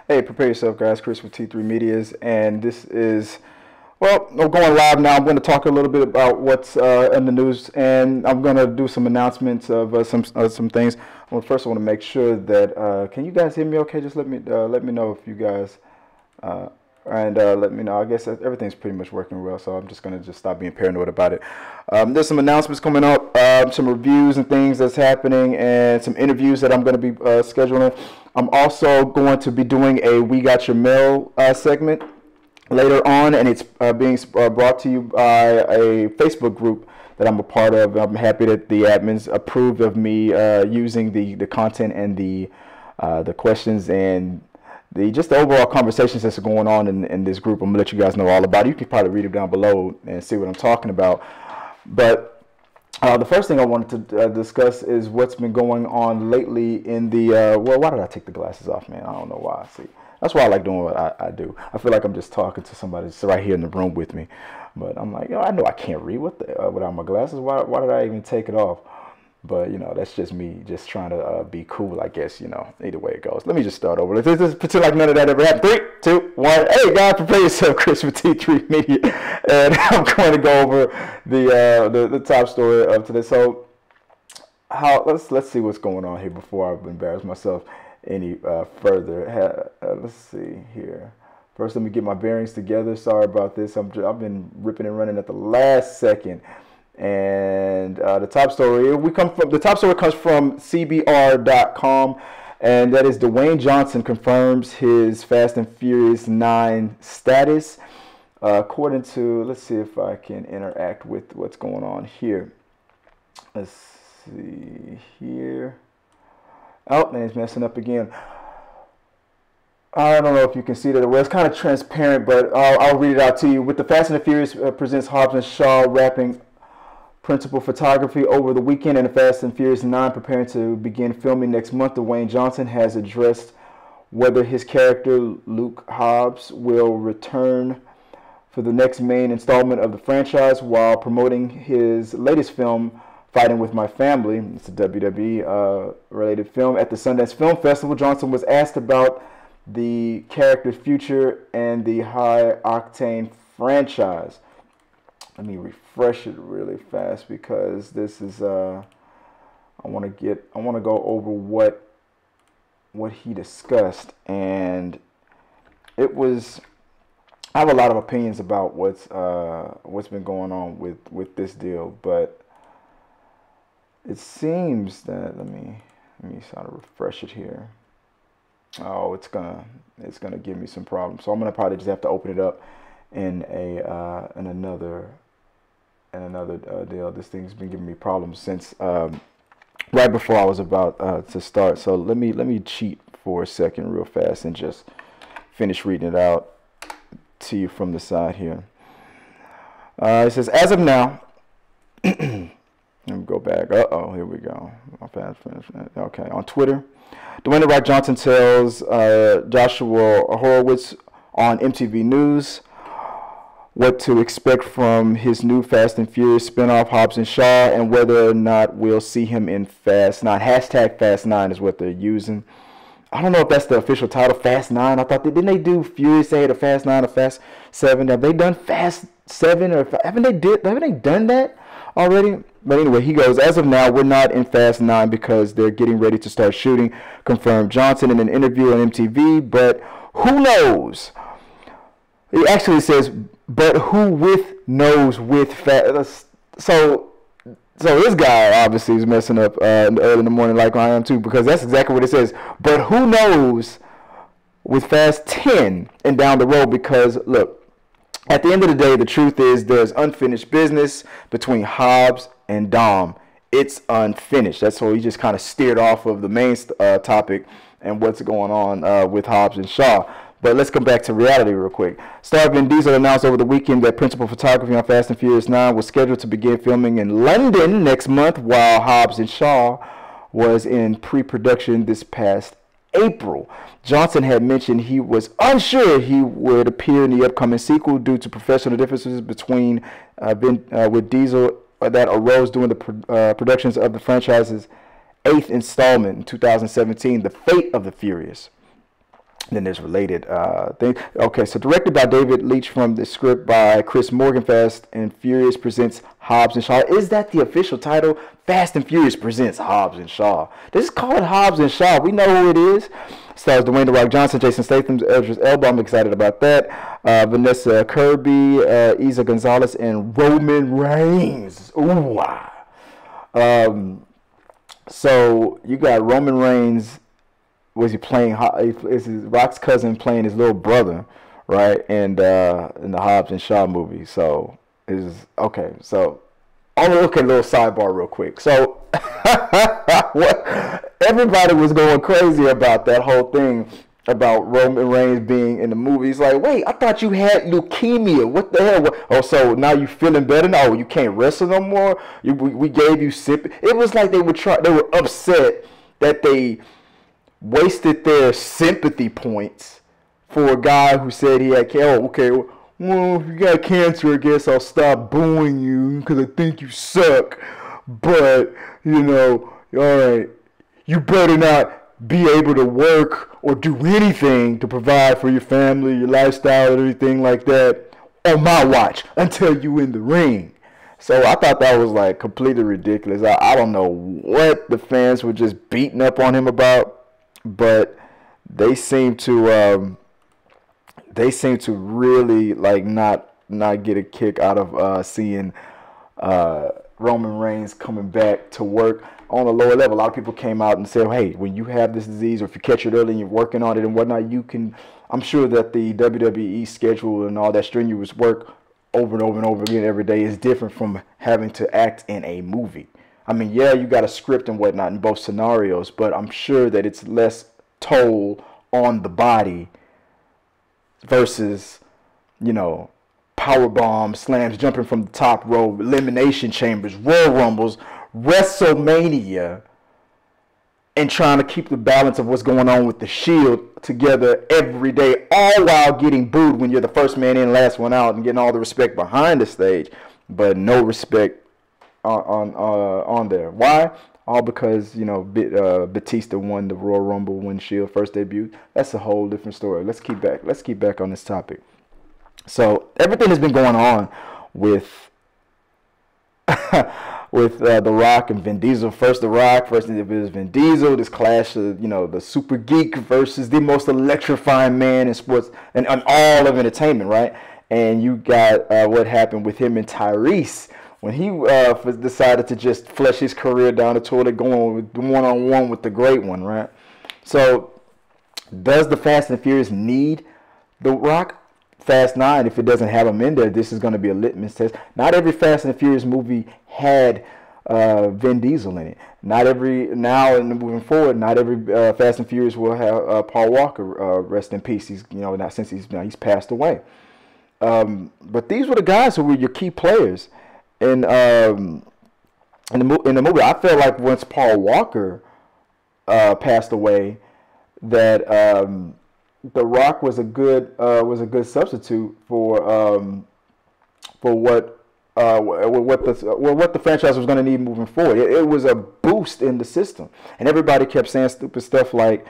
Hey, prepare yourself, guys. Chris with T3 Medias, and this is, well, we're going live now. I'm going to talk a little bit about what's in the news, and I'm going to do some announcements of some things. Well, first, I want to make sure that can you guys hear me? Okay, just let me know if you guys let me know. I guess everything's pretty much working well, so I'm just going to just stop being paranoid about it. There's some announcements coming up, some reviews and things that's happening, and some interviews that I'm going to be scheduling. I'm also going to be doing a We Got Your Mail segment later on, and it's being brought to you by a Facebook group that I'm a part of. I'm happy that the admins approved of me using the content and the questions and just the overall conversations that's going on in this group. I'm going to let you guys know all about it. You can probably read it down below and see what I'm talking about. But the first thing I wanted to discuss is what's been going on lately in the, well, why did I take the glasses off, man? I don't know why. See, that's why I like doing what I do. I feel like I'm just talking to somebody that's right here in the room with me. But I'm like, I know I can't read without my glasses. Why did I even take it off? But, that's just me just trying to be cool, I guess, either way it goes. Let me just start over. Let's just pretend like none of that ever happened. 3, 2, 1. Hey, guys, prepare yourself. Chris with T3 Media. And I'm going to go over the top story of today. So let's see what's going on here before I embarrass myself any further. Let's see here. First, let me get my bearings together. Sorry about this. I've been ripping and running at the last second. And the top story comes from CBR.com, and that is Dwayne Johnson confirms his Fast and Furious 9 status. According to, let's see if I can interact with what's going on here. Let's see here. Oh, man, it's messing up again. I don't know if you can see that. Well, it's kind of transparent, but I'll read it out to you. With the Fast and the Furious presents Hobbs and Shaw wrapping principal photography over the weekend, and the Fast and Furious 9 preparing to begin filming next month, Dwayne Johnson has addressed whether his character Luke Hobbs will return for the next main installment of the franchise while promoting his latest film, Fighting With My Family. It's a WWE related film. At the Sundance Film Festival, Johnson was asked about the character's future and the High Octane franchise. Let me refresh it really fast because this is I want to go over what he discussed, and it was, I have a lot of opinions about what's been going on with this deal, but it seems that let me sort of refresh it here. Oh, it's gonna give me some problems, so I'm gonna probably just have to open it up in another deal. This thing's been giving me problems since right before I was about to start. So let me cheat for a second real fast and just finish reading it out to you from the side here. It says, as of now, let me go back. Here we go. Okay, on Twitter, Dwayne "The Rock" Johnson tells Joshua Horowitz on MTV News what to expect from his new Fast and Furious spinoff, Hobbs and Shaw, and whether or not we'll see him in Fast 9. Hashtag Fast 9 is what they're using. I don't know if that's the official title, Fast 9. I thought, didn't they do Furious 8 or Fast 9 or Fast 7? Have they done Fast 7 or haven't they done that already? But anyway, he goes, as of now, we're not in Fast 9 because they're getting ready to start shooting, confirmed Johnson in an interview on MTV, but who knows? He actually says, but who knows with Fast. So this guy obviously is messing up early in the morning like I am too, because that's exactly what it says. But who knows with Fast 10 and down the road, because look, at the end of the day, the truth is there's unfinished business between Hobbs and Dom. It's unfinished. That's why he just kind of steered off of the main topic and what's going on with Hobbs and Shaw. But let's come back to reality real quick. Star Vin Diesel announced over the weekend that principal photography on Fast and Furious 9 was scheduled to begin filming in London next month, while Hobbs and Shaw was in pre-production this past April. Johnson had mentioned he was unsure he would appear in the upcoming sequel due to professional differences between with Diesel that arose during the productions of the franchise's 8th installment in 2017, The Fate of the Furious. Then there's related things. Okay, so directed by David Leitch from the script by Chris Morgan, Fast and Furious presents Hobbs and Shaw. Is that the official title? Fast and Furious presents Hobbs and Shaw. Just call it Hobbs and Shaw. We know who it is. Stars Dwayne "The Rock" Johnson, Jason Statham, Idris Elba. I'm excited about that. Vanessa Kirby, Isa Gonzalez, and Roman Reigns. Ooh, wow. So you got Roman Reigns. Was he playing? Is his Rock's cousin playing his little brother, right? And in the Hobbs and Shaw movie. So is okay. So I'll look at a little sidebar real quick. So what everybody was going crazy about that whole thing about Roman Reigns being in the movie. He's like, wait, I thought you had leukemia. What the hell? Oh, so now you feeling better now? Oh, you can't wrestle no more. We gave you sympathy. It was like they were upset that they wasted their sympathy points for a guy who said he had cancer. Oh, okay, well, if you got cancer, I guess I'll stop booing you because I think you suck. But, you know, all right, you better not be able to work or do anything to provide for your family, your lifestyle, and everything like that on my watch until you in the ring. So I thought that was like completely ridiculous. I don't know what the fans were just beating up on him about. But they seem to really like not get a kick out of seeing Roman Reigns coming back to work on a lower level. A lot of people came out and said, hey, when you have this disease or if you catch it early and you're working on it and whatnot, you can. I'm sure that the WWE schedule and all that strenuous work over and over and over again every day is different from having to act in a movie. I mean, yeah, you got a script and whatnot in both scenarios, but I'm sure that it's less toll on the body versus, you know, power bombs, slams, jumping from the top rope, elimination chambers, Royal Rumbles, WrestleMania, and trying to keep the balance of what's going on with the Shield together every day, all while getting booed when you're the first man in, last one out, and getting all the respect behind the stage, but no respect on there. Why? All because, you know, Batista won the Royal Rumble when Shield first debuted. That's a whole different story. Let's keep back on this topic. So everything has been going on with The Rock and Vin Diesel. First The Rock, first it was Vin Diesel. This clash of, you know, the super geek versus the most electrifying man in sports and all of entertainment, right? And you got what happened with him and Tyrese when he decided to just flush his career down the toilet, going with one-on-one with the great one, right? So does the Fast and Furious need The Rock? Fast 9, if it doesn't have him in there, this is going to be a litmus test. Not every Fast and Furious movie had Vin Diesel in it. Now and moving forward, not every Fast and Furious will have Paul Walker. Rest in peace. He's, you know, not since he's passed away. But these were the guys who were your key players in the movie. I felt like once Paul Walker passed away, that The Rock was a good substitute for what the franchise was going to need moving forward. It was a boost in the system, and everybody kept saying stupid stuff like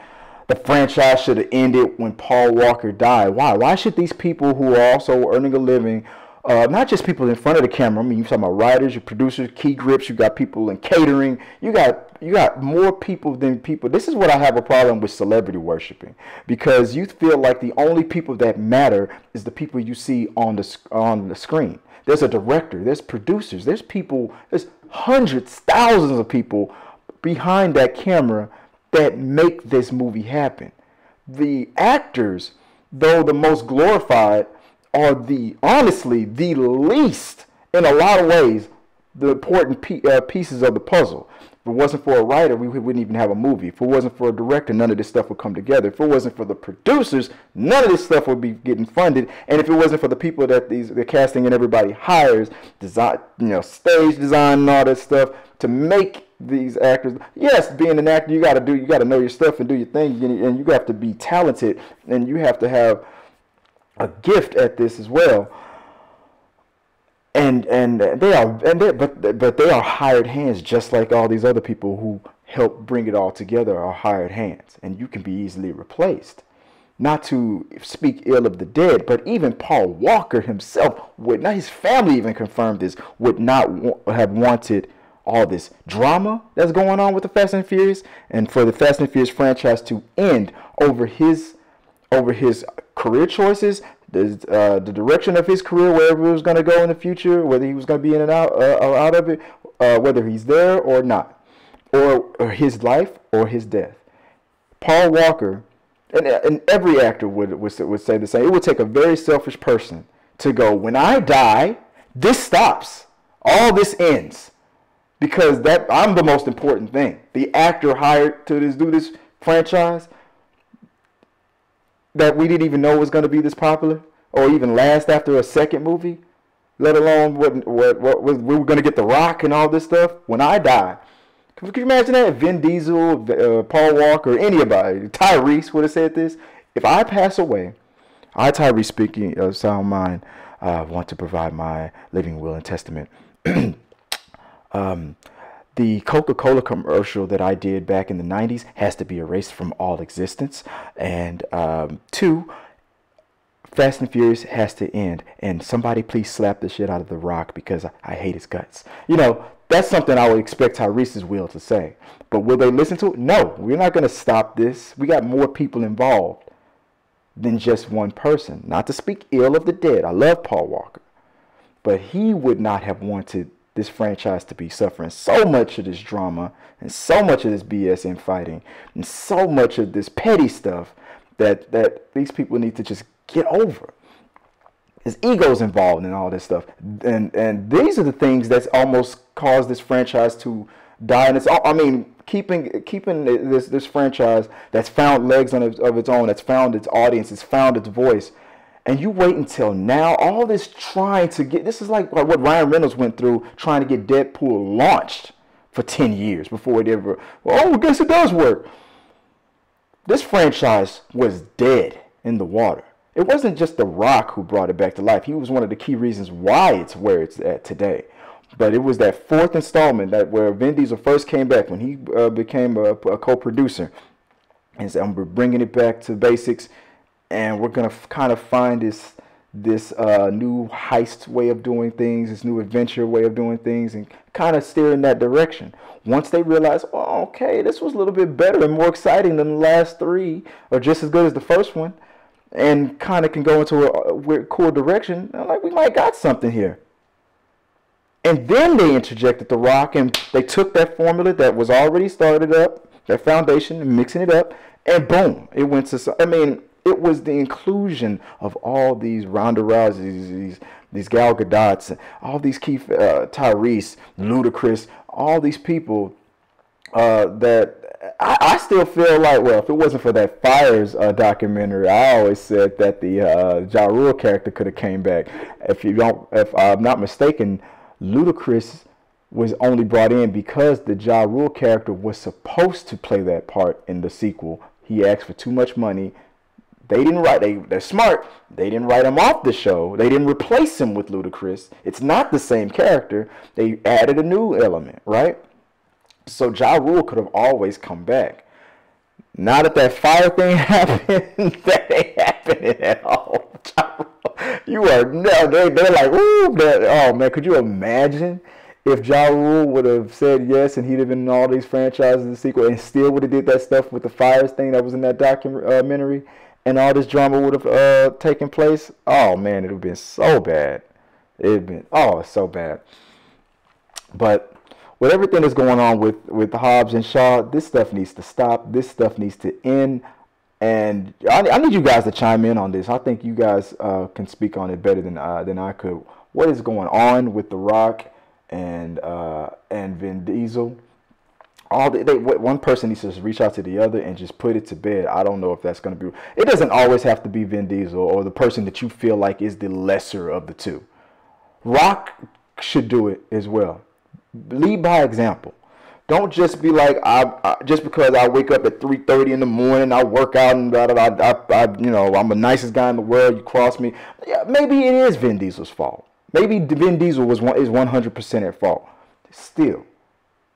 the franchise should have ended when Paul Walker died. Why? Why should these people who are also earning a living, not just people in front of the camera, I mean, you're talking about writers, your producers, key grips, you got people in catering, you got more people than people. This is what I have a problem with celebrity worshiping, because you feel like the only people that matter is the people you see on the screen. There's a director, there's producers, there's people, there's hundreds, thousands of people behind that camera that make this movie happen. The actors, though the most glorified, are honestly the least, in a lot of ways, the important pieces of the puzzle. If it wasn't for a writer, we wouldn't even have a movie. If it wasn't for a director, none of this stuff would come together. If it wasn't for the producers, none of this stuff would be getting funded. And if it wasn't for the people that the casting and everybody hires, design, you know, stage design and all that stuff to make these actors. Yes, being an actor, you got to know your stuff and do your thing, and you have to be talented, and you have to have a gift at this as well. But they are hired hands, just like all these other people who help bring it all together are hired hands, and you can be easily replaced. not to speak ill of the dead, but even Paul Walker himself would not, his family even confirmed this, would not have wanted all this drama that's going on with the Fast and Furious, and for the Fast and Furious franchise to end over his career choices, the direction of his career, wherever it was going to go in the future, whether he was going to be in and out or out of it, whether he's there or not, or his life or his death. Paul Walker, and every actor would say the same. It would take a very selfish person to go, when I die, this stops. All this ends. Because I'm the most important thing. The actor hired to do this franchise that we didn't even know was going to be this popular or even last after a second movie, let alone what we were going to get The Rock and all this stuff. When I die, could you imagine that? If Vin Diesel, Paul Walker, anybody, Tyrese would have said this. If I pass away, I, Tyrese, speaking of sound mind, want to provide my living will and testament. The Coca-Cola commercial that I did back in the 90s has to be erased from all existence. And 2, Fast and Furious has to end. And somebody please slap the shit out of The Rock because I hate his guts. You know, that's something I would expect Tyrese's will to say. But will they listen to it? No, we're not going to stop this. We got more people involved than just one person. Not to speak ill of the dead. I love Paul Walker. But he would not have wanted this franchise to be suffering so much of this drama and so much of this BS infighting and so much of this petty stuff that these people need to just get over. His ego's involved in all this stuff, and these are the things that's almost caused this franchise to die. And it's, I mean, keeping this franchise that's found legs of its own, that's found its audience, it's found its voice. And you wait until now, all this trying to get, this is like what Ryan Reynolds went through trying to get Deadpool launched for 10 years before it ever, well, I guess it does work. This franchise was dead in the water. It wasn't just The Rock who brought it back to life. He was one of the key reasons why it's where it's at today. But it was that 4th installment that where Vin Diesel first came back when he became a co-producer. And said, we're bringing it back to basics. And we're going to kind of find this new heist way of doing things, this new adventure way of doing things, and kind of steer in that direction. Once they realize, oh, okay, this was a little bit better and more exciting than the last 3, or just as good as the first one, and kind of can go into a cool direction, I'm like, we might got something here. And then they interjected The Rock, and they took that formula that was already started up, that foundation, and mixing it up, and boom, it went to, I mean, it was the inclusion of all these Ronda Rouseys, these Gal Gadots, all these key Tyrese, Ludacris, all these people that I still feel like, well, if it wasn't for that Fires documentary, I always said that the Ja Rule character could have came back. If I'm not mistaken, Ludacris was only brought in because the Ja Rule character was supposed to play that part in the sequel. He asked for too much money. They didn't write, they're smart. They didn't write him off the show. They didn't replace him with Ludacris. It's not the same character. They added a new element, right? So Ja Rule could have always come back. Now that fire thing happened, that ain't happening at all. Ja Rule, you are, no, they're like, ooh, oh man, could you imagine if Ja Rule would have said yes and he'd have been in all these franchises in the sequel and still would have did that stuff with the Fires thing that was in that documentary? And all this drama would have taken place, oh man, it would have been so bad. It would have been, oh, it's so bad. But with everything that's going on with Hobbs and Shaw, this stuff needs to stop. This stuff needs to end. And I need you guys to chime in on this. I think you guys can speak on it better than I could. What is going on with The Rock and Vin Diesel? One person needs to just reach out to the other and just put it to bed. I don't know if that's going to be. It doesn't always have to be Vin Diesel or the person that you feel like is the lesser of the two. Rock should do it as well. Lead by example. Don't just be like, just because I wake up at 3:30 in the morning, I work out and I'm the nicest guy in the world. You cross me. Yeah, maybe it is Vin Diesel's fault. Maybe Vin Diesel is 100% at fault. Still.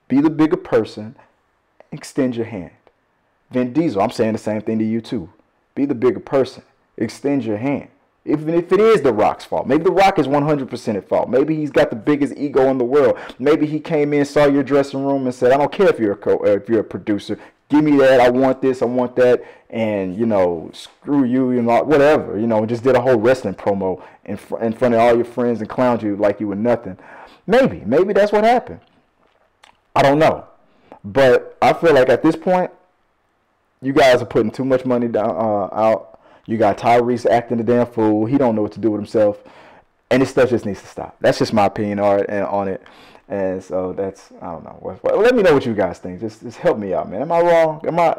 Be the bigger person. Extend your hand. Vin Diesel, I'm saying the same thing to you too. Be the bigger person. Extend your hand. Even if it is The Rock's fault. Maybe The Rock is 100% at fault. Maybe he's got the biggest ego in the world. Maybe he came in, saw your dressing room, and said, I don't care if you're a producer. Give me that. I want this. I want that. And, you know, screw you, you know, whatever. You know, just did a whole wrestling promo in front of all your friends and clowned you like you were nothing. Maybe that's what happened. I don't know. But I feel like at this point, you guys are putting too much money down out. You got Tyrese acting the damn fool. He don't know what to do with himself. And this stuff just needs to stop. That's just my opinion on it. And so that's, I don't know. Let me know what you guys think. Just help me out, man. Am I wrong? Am I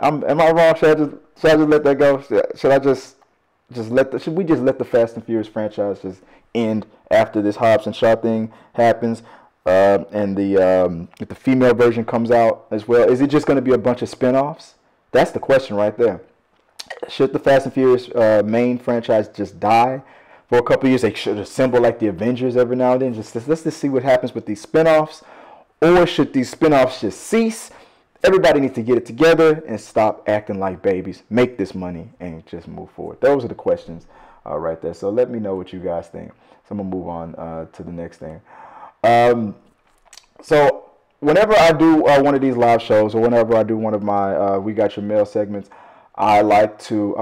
wrong? Should I just let that go? Should we just let the Fast and Furious franchise just end after this Hobbs and Shaw thing happens? And if the female version comes out as well, is it just going to be a bunch of spinoffs? That's the question right there. Should the Fast and Furious main franchise just die for a couple of years? They should assemble like the Avengers every now and then. Let's just see what happens with these spinoffs. Or should these spinoffs just cease? Everybody needs to get it together and stop acting like babies. Make this money and just move forward. Those are the questions right there. So let me know what you guys think. So I'm going to move on to the next thing. So whenever I do one of these live shows, or whenever I do one of my We Got Your Mail segments, I like to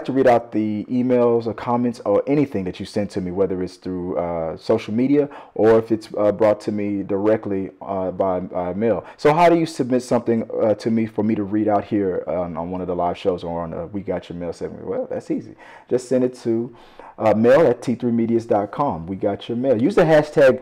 read out the emails or comments or anything that you send to me, whether it's through social media or if it's brought to me directly by mail. So how do you submit something to me for me to read out here on one of the live shows or on We Got Your Mail segment? Well, that's easy. Just send it to mail@t3medias.com. We got your mail. Use the hashtag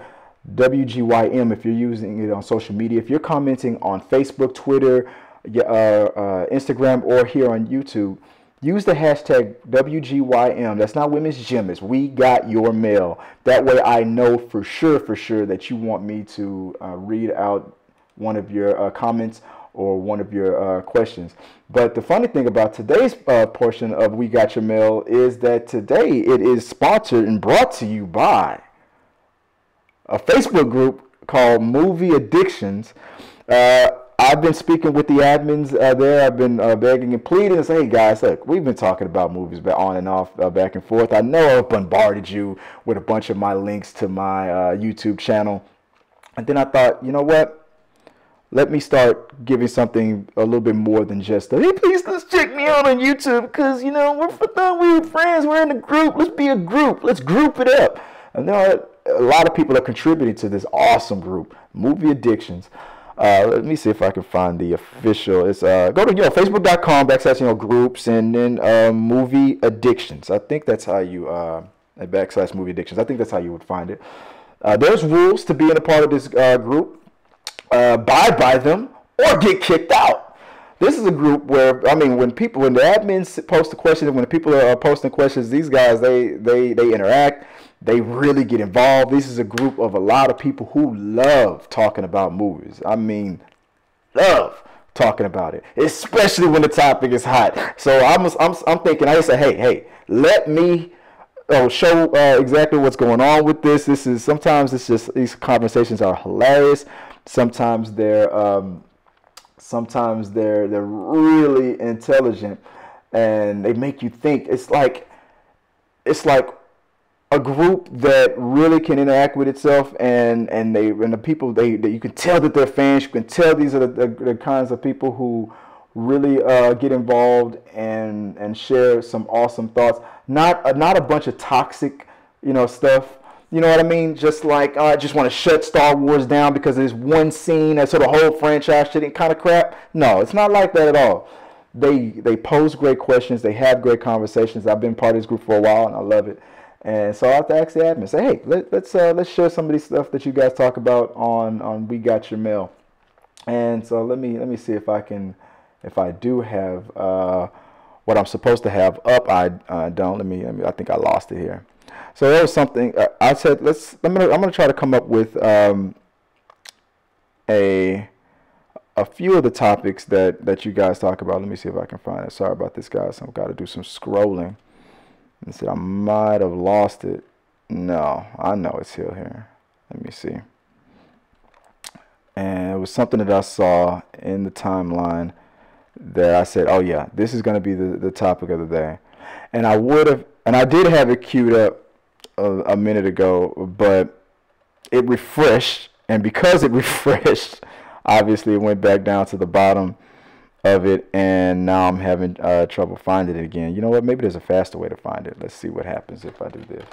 WGYM if you're using it on social media. If you're commenting on Facebook, Twitter, Instagram, or here on YouTube, use the hashtag WGYM. That's not Women's Gym. It's We Got Your Mail. That way I know for sure that you want me to read out one of your comments or one of your questions. But the funny thing about today's portion of We Got Your Mail is that today it is sponsored and brought to you by a Facebook group called Movie Addictions. I've been speaking with the admins there. I've been begging and pleading and saying, hey guys, look, we've been talking about movies on and off, back and forth. I know I've bombarded you with a bunch of my links to my YouTube channel. And then I thought, you know what? Let me start giving something a little bit more than just, hey, please, let's check me out on YouTube because, you know, we're friends. We're in a group. Let's be a group. Let's group it up. And there are a lot of people are contributing to this awesome group, Movie Addictions. Let me see if I can find the official. It's go to facebook.com/groups and then Movie Addictions. I think that's how you /Movie Addictions. I think that's how you would find it. There's rules to being a part of this group. Abide by them or get kicked out. This is a group where, I mean, when the admins post a question, and when the people are posting questions, these guys they interact. They really get involved. This is a group of a lot of people who love talking about movies. I mean, love talking about it, especially when the topic is hot. So I'm thinking, I just say, hey, let me show exactly what's going on with this. Sometimes it's just, these conversations are hilarious. Sometimes they're really intelligent and they make you think. It's like a group that really can interact with itself, and the people that you can tell that they're fans. You can tell these are the kinds of people who really get involved and share some awesome thoughts. Not a bunch of toxic, stuff. You know what I mean? Just like, I just want to shut Star Wars down because there's one scene that's sort of whole franchise shit and kind of crap. No, it's not like that at all. They pose great questions. They have great conversations. I've been part of this group for a while and I love it. And so I have to ask the admin, say, hey, let's share some of these stuff that you guys talk about on We Got Your Mail. And so let me see if I do have what I'm supposed to have up. I don't. I think I lost it here. So there was something I said. I'm gonna try to come up with a few of the topics that you guys talk about. Let me see if I can find it. Sorry about this, guys. I've got to do some scrolling. Let's see, I might have lost it. No, I know it's still here. Let me see. And it was something that I saw in the timeline that I said, oh yeah, this is going to be the topic of the day. And I did have it queued up a minute ago, but it refreshed, and because it refreshed, obviously it went back down to the bottom of it, and now I'm having trouble finding it again. You know what? Maybe there's a faster way to find it. Let's see what happens if I do this.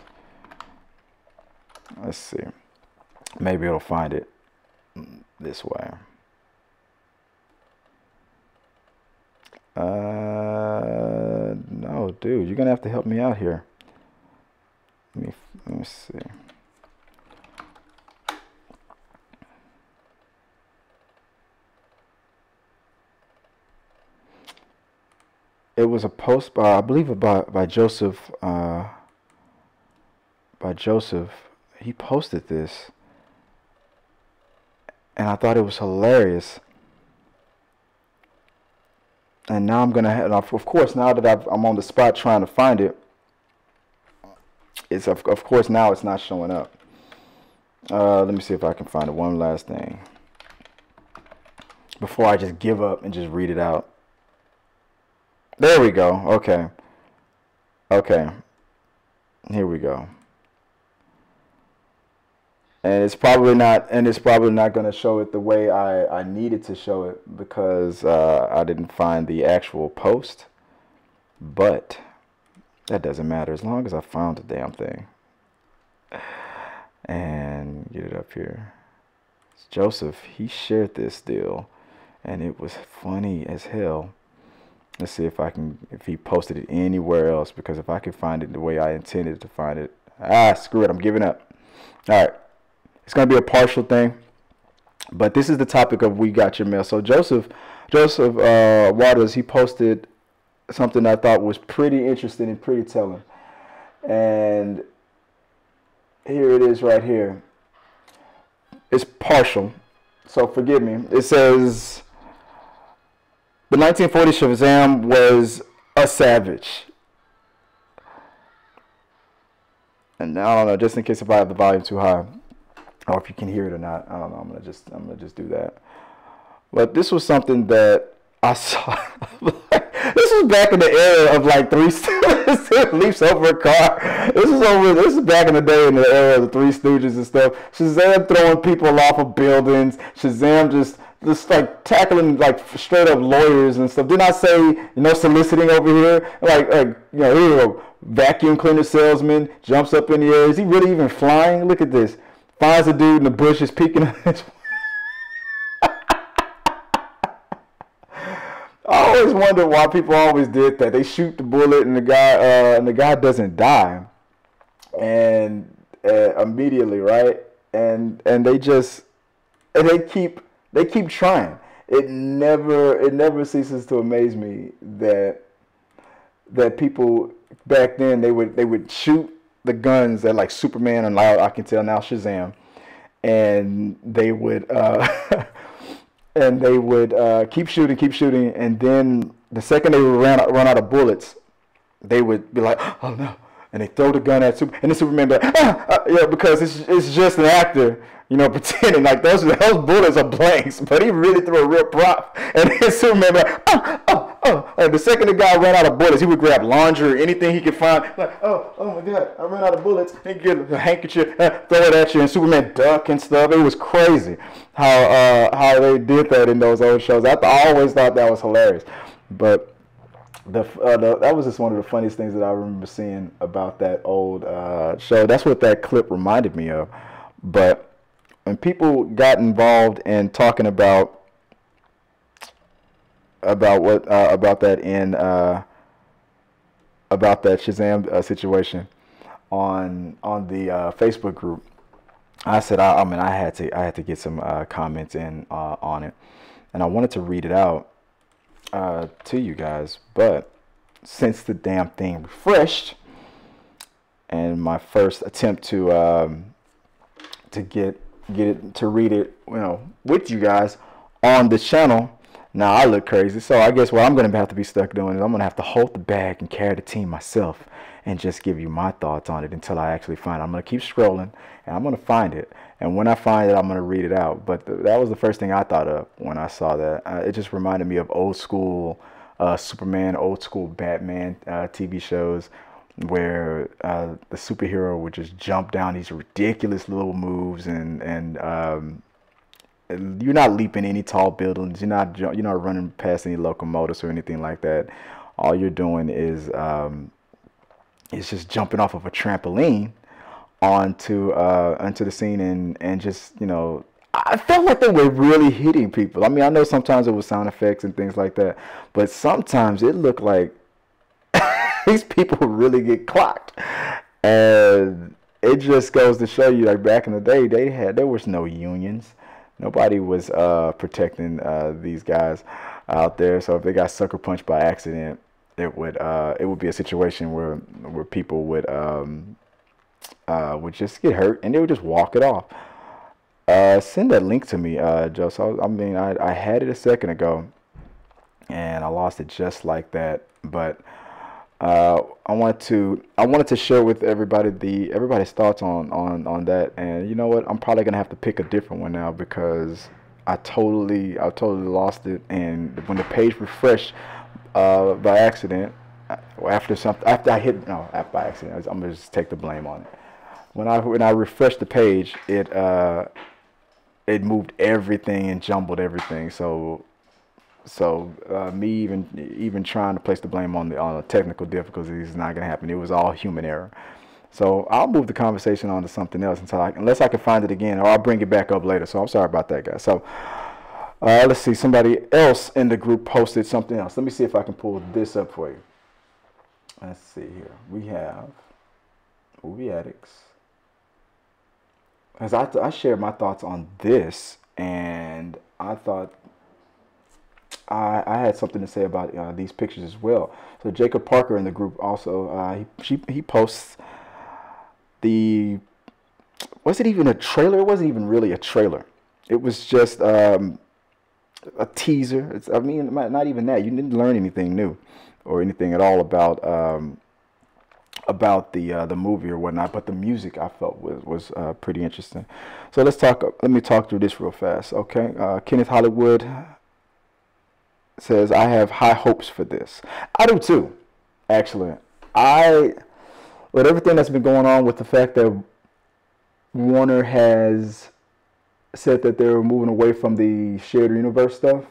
Let's see. Maybe it'll find it this way. No, dude, you're gonna have to help me out here. Let me see. It was a post by, I believe, by Joseph. By Joseph, he posted this, and I thought it was hilarious. And now I'm gonna have, of course, now that I'm on the spot trying to find it, it's of course now it's not showing up. Let me see if I can find it. One last thing before I just give up and just read it out. There we go. Okay. Okay. Here we go. And it's probably not going to show it the way I needed to show it, because I didn't find the actual post. But that doesn't matter as long as I found the damn thing. And get it up here. It's Joseph, he shared this deal, and it was funny as hell. Let's see if he posted it anywhere else, because if I can find it the way I intended to find it, screw it, I'm giving up. All right, it's gonna be a partial thing, but this is the topic of We Got Your Mail. So Joseph Waters, he posted something I thought was pretty interesting and pretty telling, and here it is right here. It's partial, so forgive me. It says, the 1940 Shazam was a savage. And I don't know, just in case if I have the volume too high, or if you can hear it or not, I don't know. I'm gonna just do that. But this was something that I saw. This was back in the era of like Three Stooges leaps over a car. This is back in the day in the era of the Three Stooges and stuff. Shazam throwing people off of buildings. Shazam just like tackling like straight up lawyers and stuff. Didn't I say, soliciting over here? Like here you go, vacuum cleaner salesman jumps up in the air. Is he really even flying? Look at this. Finds a dude in the bushes peeking at his. I always wondered why people always did that. They shoot the bullet and the guy doesn't die, and immediately, right? And they keep trying. It never ceases to amaze me that people back then they would shoot the guns at like Superman and I can tell now Shazam, and they would keep shooting, and then the second they would run out of bullets, they would be like, oh no, and they throw the gun at Superman, and then Superman be like, because it's just an actor, pretending like those bullets are blanks, but he really threw a real prop, and then Superman be like, and the second the guy ran out of bullets, he would grab laundry or anything he could find, like, oh my God, I ran out of bullets. He could get a handkerchief, throw it at you, and Superman duck and stuff. It was crazy how they did that in those old shows. I always thought that was hilarious, but that was just one of the funniest things that I remember seeing about that old show. That's what that clip reminded me of. But when people got involved in talking about that Shazam situation on the Facebook group, I said I had to get some comments in on it, and I wanted to read it out to you guys, but since the damn thing refreshed, and my first attempt to get it to read it, with you guys on the channel. Now I look crazy, so I guess what I'm going to have to be stuck doing is I'm going to have to hold the bag and carry the team myself and just give you my thoughts on it until I actually find it. I'm going to keep scrolling, and I'm going to find it. And when I find it, I'm going to read it out. But that was the first thing I thought of when I saw that. It just reminded me of old school Superman, old school Batman TV shows, where the superhero would just jump down these ridiculous little moves, and you're not leaping any tall buildings, you're not running past any locomotives or anything like that. All you're doing is just jumping off of a trampoline onto the scene, and just, I felt like they were really hitting people. I mean, I know sometimes it was sound effects and things like that, but sometimes it looked like these people really get clocked. And it just goes to show you, like, back in the day, there was no unions. Nobody was protecting these guys out there. So if they got sucker punched by accident, it would be a situation where people would just get hurt, and they would just walk it off. Send that link to me, Joe. So, I mean, I had it a second ago, and I lost it just like that. But I wanted to share with everybody's thoughts on that. And you know what? I'm probably gonna have to pick a different one now, because I totally lost it. And when the page refreshed by accident, by accident, I'm gonna just take the blame on it. When I refreshed the page, it moved everything and jumbled everything. So me even trying to place the blame on the technical difficulties is not gonna happen. It was all human error. So I'll move the conversation on to something else unless I can find it again, or I'll bring it back up later. So I'm sorry about that, guys. So let's see. Somebody else in the group posted something else. Let me see if I can pull this up for you. Let's see here. We have Movie Addicts. As I shared my thoughts on this, and I thought I had something to say about these pictures as well. So Jacob Parker in the group also, he posts was it even a trailer? It wasn't even really a trailer. It was just a teaser. I mean, not even that. You didn't learn anything new or anything at all about the movie or whatnot, but the music I felt was pretty interesting. So let me talk through this real fast. Okay. Kenneth Hollywood says, I have high hopes for this. I do too, actually. With everything that's been going on, with the fact that Warner has said that they're moving away from the shared universe stuff,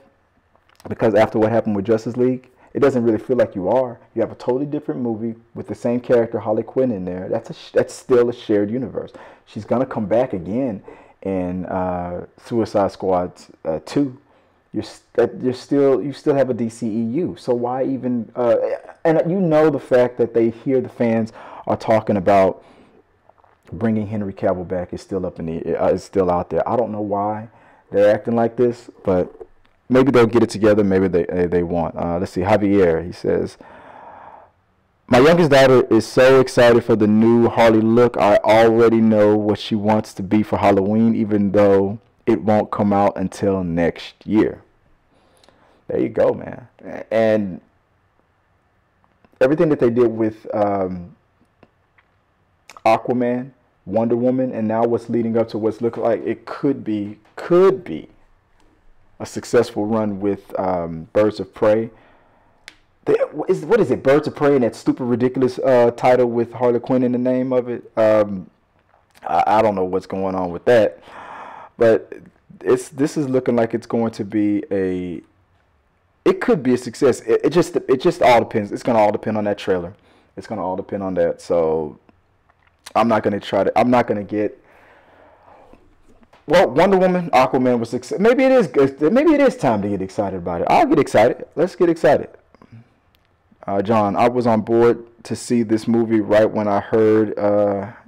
because after what happened with Justice League, it doesn't really feel like you are. You have a totally different movie with the same character, Harley Quinn, in there. That's still a shared universe. She's gonna come back again in Suicide Squad 2. You still have a DCEU. So why even? And the fact that the fans are talking about bringing Henry Cavill back is still is still out there. I don't know why they're acting like this, but maybe they'll get it together. Maybe they won't. Let's see. Javier, he says, my youngest daughter is so excited for the new Harley look. I already know what she wants to be for Halloween, even though it won't come out until next year. There you go, man. And everything that they did with Aquaman, Wonder Woman, and now what's leading up to what's looking like it could be a successful run with Birds of Prey. What is it? Birds of Prey, and that stupid, ridiculous title with Harley Quinn in the name of it. I don't know what's going on with that, but this is looking like it's going to be it could be a success. It just all depends. It's gonna all depend on that trailer. It's gonna all depend on that. So I'm not gonna get. Well, Wonder Woman, Aquaman was success. Maybe it is time to get excited about it. I'll get excited. Let's get excited. John, I was on board to see this movie right when I heard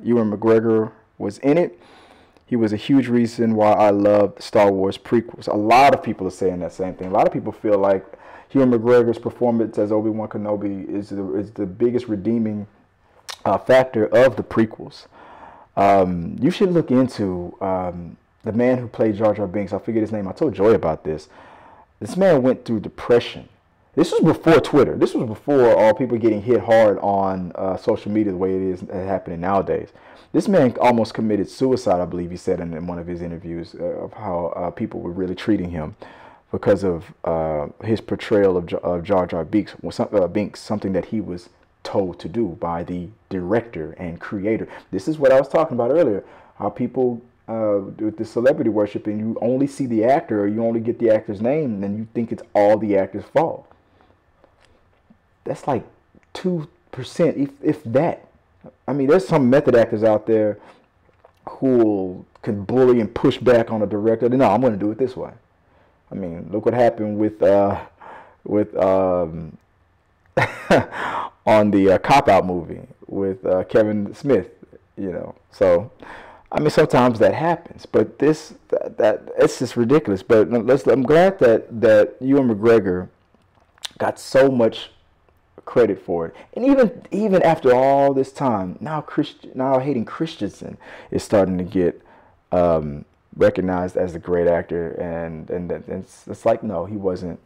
Ewan McGregor was in it. He was a huge reason why I loved Star Wars prequels. A lot of people are saying that same thing. A lot of people feel like Ewan McGregor's performance as Obi-Wan Kenobi is the biggest redeeming factor of the prequels. You should look into the man who played Jar Jar Binks. I forget his name. I told Joy about this. This man went through depression. This was before Twitter. This was before all people getting hit hard on social media the way it is happening nowadays. This man almost committed suicide, I believe he said in one of his interviews, of how people were really treating him because of his portrayal of Jar Jar Binks, something that he was told to do by the director and creator. This is what I was talking about earlier, how people with the celebrity worship, and you only see the actor, or you only get the actor's name, and then you think it's all the actor's fault. That's like 2%, if that. I mean, there's some method actors out there who can bully and push back on a director. No, I'm going to do it this way. I mean, look what happened with on the Cop Out movie with Kevin Smith. You know, so I mean, sometimes that happens, but that it's just ridiculous. But I'm glad that Ewan McGregor got so much credit for it, and even after all this time, now Hayden Christensen is starting to get recognized as a great actor, and it's like, no, he wasn't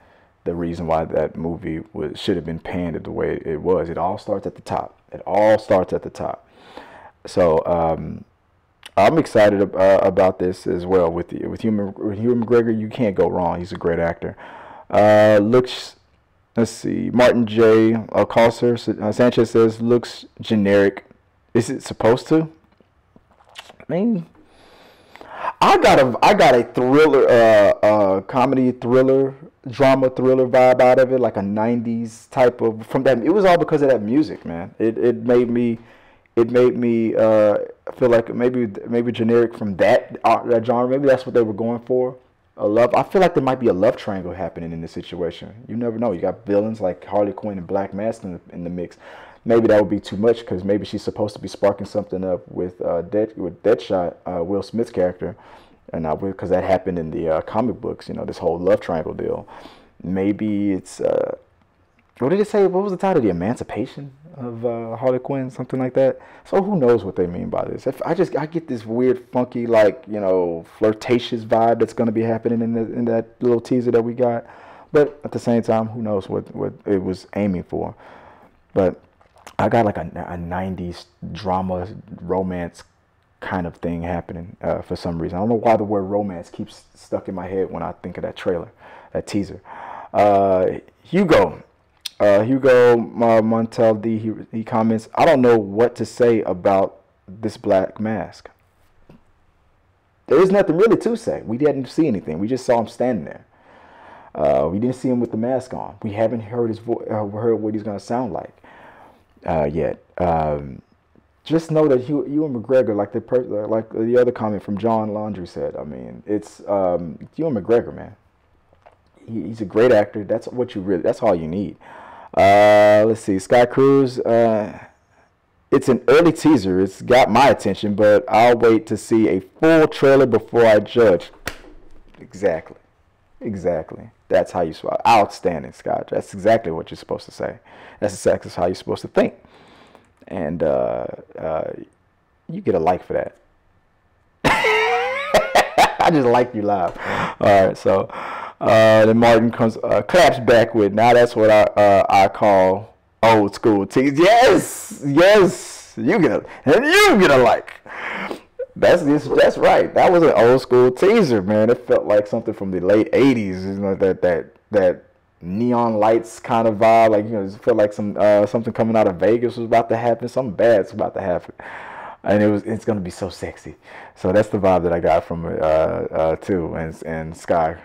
the reason why that movie should have been panned the way it was. It all starts at the top. So I'm excited about this as well. With Ewan McGregor, you can't go wrong. He's a great actor. Let's see. Martin J. Alcácer Sanchez says, looks generic. Is it supposed to? I mean, I got a thriller, comedy thriller, drama thriller vibe out of it, like a 90s type of, from that. It was all because of that music, man. It made me feel like maybe generic from that genre. Maybe that's what they were going for. I feel like there might be a love triangle happening in this situation. You never know. You got villains like Harley Quinn and Black Mask in the mix. Maybe that would be too much, because maybe she's supposed to be sparking something up with Deadshot, Will Smith's character, and because that happened in the comic books. You know, this whole love triangle deal. Maybe it's what did it say? What was the title? The Emancipation of Harley Quinn, something like that. So who knows what they mean by this? I get this weird, funky, like, you know, flirtatious vibe that's going to be happening in that little teaser that we got. But at the same time, who knows what it was aiming for? But I got like a 90s drama romance kind of thing happening for some reason. I don't know why the word romance keeps stuck in my head when I think of that trailer, that teaser. Hugo Montel D, he comments, I don't know what to say about this Black Mask. There is nothing really to say. We didn't see anything. We just saw him standing there. We didn't see him with the mask on. We haven't heard his heard what he's going to sound like yet. Just know that Ewan McGregor, like the other comment from John Laundrie said, I mean, it's Ewan McGregor, man. He's a great actor. That's all you need. Let's see. Sky Cruz, it's an early teaser. It's got my attention, but I'll wait to see a full trailer before I judge. Exactly. That's how you swallow. Outstanding, Scott. That's exactly what you're supposed to say. That's exactly how you're supposed to think. And you get a like for that. I just like you live. All right, so then Martin claps back with, now that's what I call old school tease. Yes, you get a like. That's right. That was an old school teaser, man. It felt like something from the late '80s. You know, that neon lights kind of vibe. Like, you know, it felt like something coming out of Vegas was about to happen. Something bad's about to happen, and it's gonna be so sexy. So that's the vibe that I got from it too. And Sky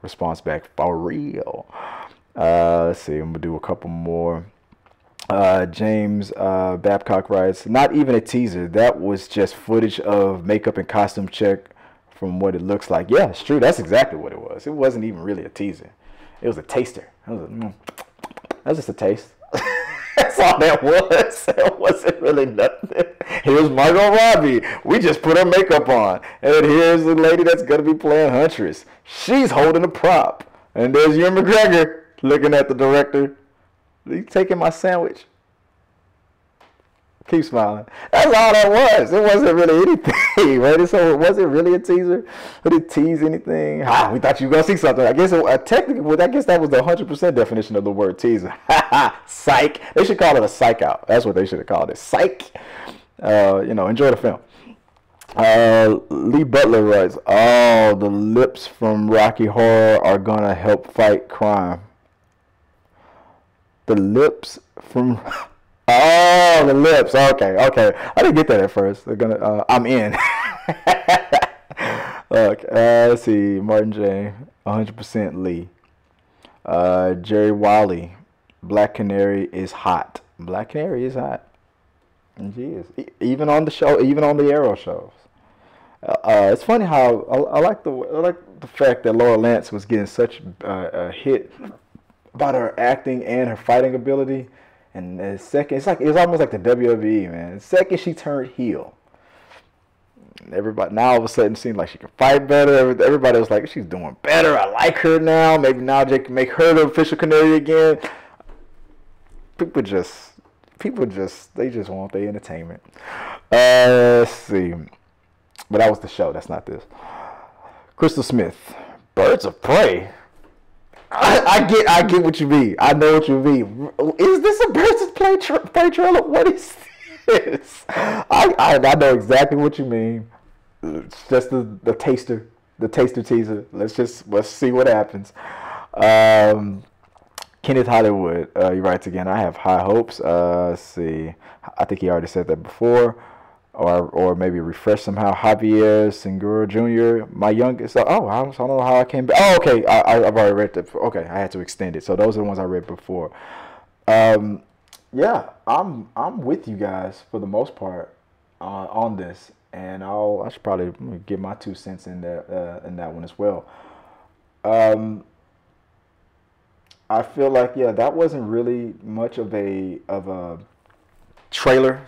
response back, for real. Let's see. I'm gonna do a couple more. James Babcock writes, not even a teaser. That was just footage of makeup and costume check from what it looks like. Yeah, it's true. That's exactly what it was. It wasn't even really a teaser. It was a taster. That's just a taste. That's all that was. It wasn't really nothing. Here's Margot Robbie. We just put her makeup on. And here's the lady that's going to be playing Huntress. She's holding a prop. And there's Ewan McGregor looking at the director. Are you taking my sandwich? Keep smiling. That's all that was. It wasn't really anything, right? So was it really a teaser? Did it tease anything? We thought you were going to see something. I guess technically, I guess that was the 100% definition of the word teaser. Psych. They should call it a psych out. That's what they should have called it. Psych. Enjoy the film. Lee Butler writes, "Oh, the lips from Rocky Horror are gonna help fight crime." The lips from oh, the lips. Okay, okay. I didn't get that at first. They're gonna. I'm in. Look, let's see. Martin J. 100% Lee. Jerry Wiley. Black Canary is hot. Black Canary is hot. And she is. Even on the show, even on the Arrow shows. It's funny how I like the fact that Laura Lance was getting such a hit about her acting and her fighting ability, and the second it's almost like the WWE, man. The second she turned heel, everybody now all of a sudden seemed like she can fight better. Everybody was like, she's doing better. I like her now. Maybe now they can make her the official Canary again. People just they just want their entertainment. Let's see. But that was the show. That's not this. Crystal Smith, Birds of Prey. I get what you mean. I know what you mean. Is this a Birds of Prey trailer? What is this? I know exactly what you mean. It's just the taster teaser. Let's see what happens. Kenneth Hollywood, he writes again. I have high hopes. Let's see. I think he already said that before. Or maybe refresh somehow. Javier Segura Jr., my youngest. Oh, I don't know how I came back. Oh, okay. I've already read that. Okay, I had to extend it. So those are the ones I read before. Yeah, I'm with you guys for the most part on this, and I should probably give my 2 cents in that one as well. I feel like that wasn't really much of a trailer.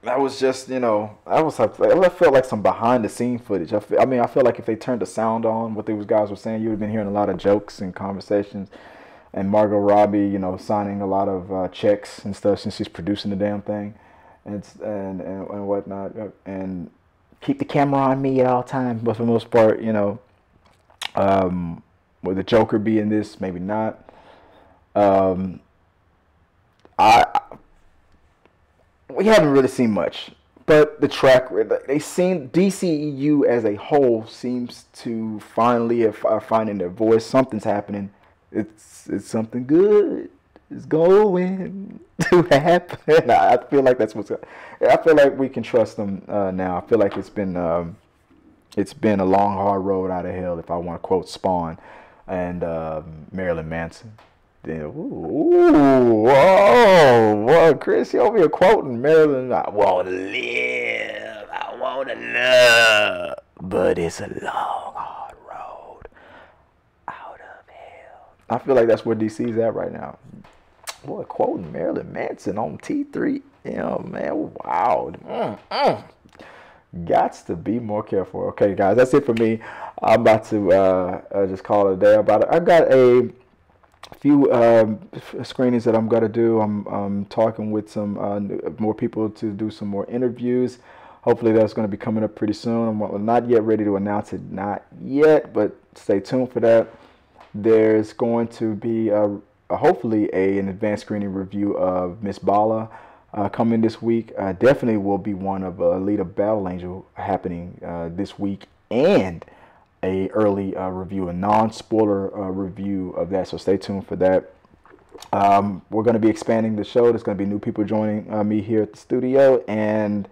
That was just, I felt like some behind the scene footage. I feel like if they turned the sound on, what those guys were saying, you would have been hearing a lot of jokes and conversations. And Margot Robbie, signing a lot of checks and stuff since she's producing the damn thing, and whatnot. And keep the camera on me at all times. But for the most part, would the Joker be in this? Maybe not. We haven't really seen much, but the track they seem DCEU as a whole seems to finally are finding their voice. Something's happening. It's something good is going to happen. I feel like that's what's. I feel like we can trust them now. I feel like it's been a long hard road out of hell. If I want to quote Spawn and Marilyn Manson. Whoa, Chris, you over here quoting Marilyn. I want to live, I want to love, but it's a long, hard road out of hell. I feel like that's where DC's at right now. Boy, quoting Marilyn Manson on T3M, man, wow. Gots to be more careful. Okay, guys, that's it for me. I'm about to just call it a day about it. I got a few screenings that I'm going to do. I'm talking with some more people to do some more interviews. Hopefully that's going to be coming up pretty soon. I'm not yet ready to announce it, not yet, but stay tuned for that. There's going to be hopefully an advanced screening review of Miss Bala coming this week. Definitely will be one of Alita Battle Angel happening this week, and a early review, a non-spoiler review of that, so stay tuned for that. We're going to be expanding the show. There's going to be new people joining me here at the studio, and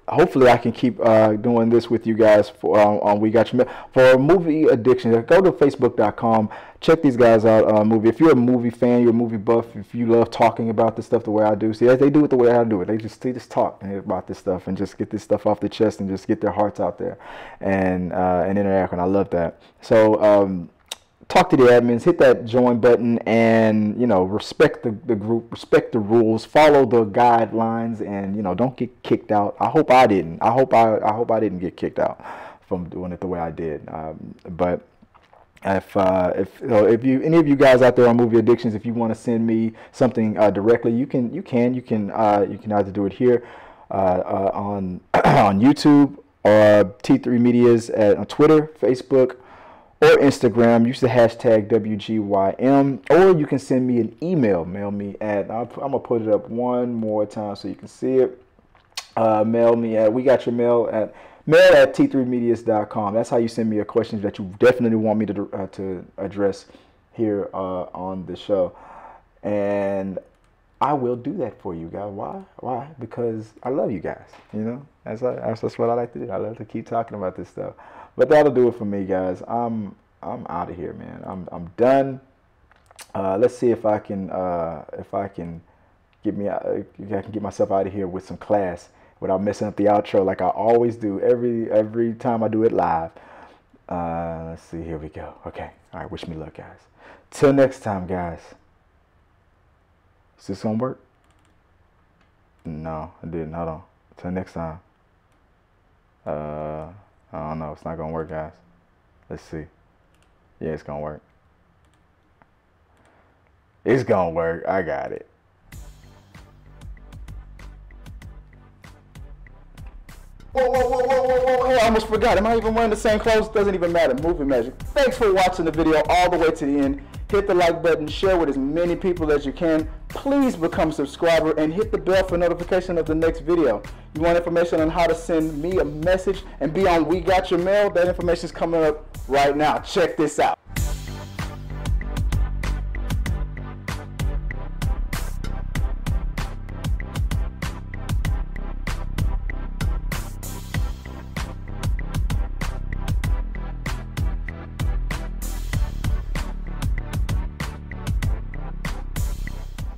hopefully I can keep doing this with you guys for on We Got Your Mail. For movie addiction, go to facebook.com, check these guys out. Movie. If you're a movie fan, you're a movie buff, if you love talking about this stuff the way I do, see, they do it the way I do it. They just talk about this stuff and just get this stuff off the chest and just get their hearts out there and interact, and I love that. So talk to the admins, hit that join button, and respect the group, respect the rules, follow the guidelines, and don't get kicked out. I hope I didn't. I hope I didn't get kicked out from doing it the way I did. But if any of you guys out there on Movie Addictions, if you want to send me something directly, you can either do it here on on YouTube, or T3 Media's on Twitter, Facebook, or Instagram. Use the hashtag WGYM, or you can send me an email. Mail me at, I'm going to put it up one more time so you can see it. Mail me at, we got your mail at Mail at t3medias.com. That's how you send me your questions that you definitely want me to address here on the show. And I will do that for you guys. Why? Why? Because I love you guys. You know, that's what I like to do. I love to keep talking about this stuff. But that'll do it for me, guys. I'm out of here, man. I'm done. Let's see if I can get myself out of here with some class without messing up the outro like I always do every time I do it live. Let's see. Here we go. Okay. All right. Wish me luck, guys. Till next time, guys. Is this gonna work? No, it didn't. Hold on. Till next time. I don't know. It's not gonna work, guys. Let's see. Yeah, it's gonna work. It's gonna work. I got it. Whoa, I almost forgot. Am I even wearing the same clothes? Doesn't even matter. Movie magic. Thanks for watching the video all the way to the end. Hit the like button, share with as many people as you can. Please become a subscriber and hit the bell for notification of the next video. You want information on how to send me a message and be on We Got Your Mail? That information is coming up right now. Check this out.